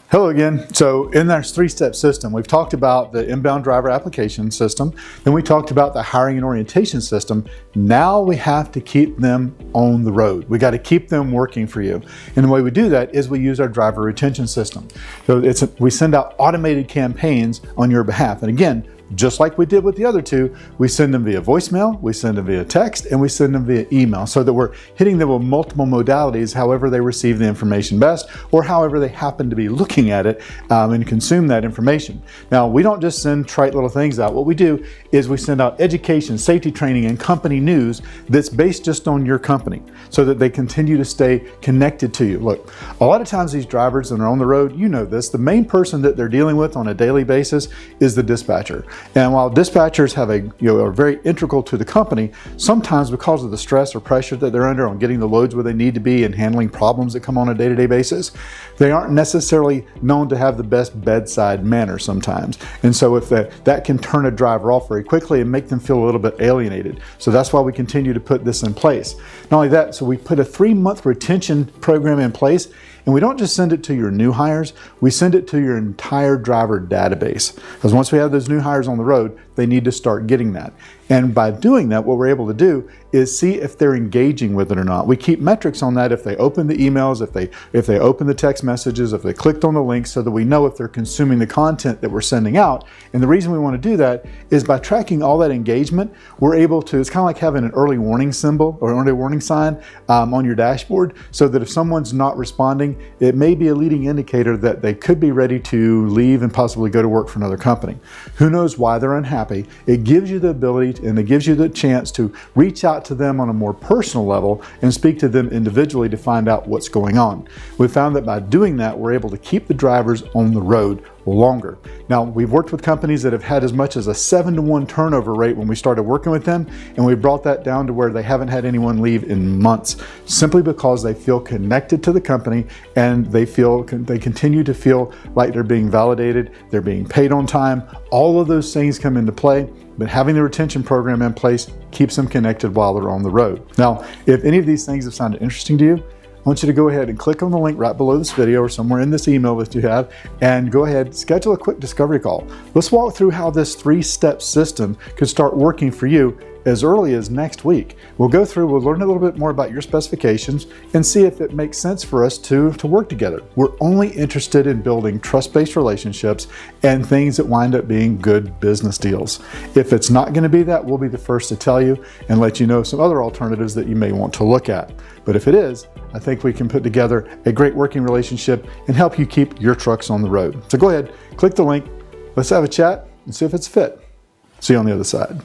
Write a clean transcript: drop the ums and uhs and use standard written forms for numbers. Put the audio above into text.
Hello again. So in our three-step system, we've talked about the inbound driver application system, then we talked about the hiring and orientation system. Now we have to keep them on the road. We got to keep them working for you. And the way we do that is we use our driver retention system. So we send out automated campaigns on your behalf. And again, just like we did with the other two, we send them via voicemail, we send them via text, and we send them via email so that we're hitting them with multiple modalities, however they receive the information best, or however they happen to be looking at it and consume that information. Now, we don't just send trite little things out. What we do is we send out education, safety training, and company news that's based just on your company so that they continue to stay connected to you. Look, a lot of times these drivers that are on the road, you know this, the main person that they're dealing with on a daily basis is the dispatcher. And while dispatchers have are very integral to the company, sometimes because of the stress or pressure that they're under on getting the loads where they need to be and handling problems that come on a day-to-day basis, they aren't necessarily known to have the best bedside manner sometimes. And so if that can turn a driver off very quickly and make them feel a little bit alienated. So that's why we continue to put this in place. Not only that, so we put a 3-month retention program in place, and we don't just send it to your new hires, we send it to your entire driver database. Because once we have those new hires on the road, they need to start getting that. And by doing that, what we're able to do is see if they're engaging with it or not. We keep metrics on that if they open the emails, if they open the text messages, if they clicked on the links, so that we know if they're consuming the content that we're sending out. And the reason we want to do that is by tracking all that engagement, we're able to, it's kind of like having an early warning symbol or early warning sign on your dashboard, so that if someone's not responding, it may be a leading indicator that they could be ready to leave and possibly go to work for another company. Who knows why they're unhappy? It gives you the ability and it gives you the chance to reach out to them on a more personal level and speak to them individually to find out what's going on. We found that by doing that, we're able to keep the drivers on the road longer. Now, we've worked with companies that have had as much as a 7-to-1 turnover rate when we started working with them, and we brought that down to where they haven't had anyone leave in months, simply because they feel connected to the company and they continue to feel like they're being validated, they're being paid on time. All of those things come into play, but having the retention program in place keeps them connected while they're on the road. Now, if any of these things have sounded interesting to you, I want you to go ahead and click on the link right below this video or somewhere in this email that you have, and go ahead, schedule a quick discovery call. Let's walk through how this 3-step system could start working for you as early as next week. We'll go through, we'll learn a little bit more about your specifications and see if it makes sense for us to work together. We're only interested in building trust-based relationships and things that wind up being good business deals. If it's not going to be that, we'll be the first to tell you and let you know some other alternatives that you may want to look at. But if it is, I think we can put together a great working relationship and help you keep your trucks on the road. So go ahead, click the link, let's have a chat and see if it's a fit. See you on the other side.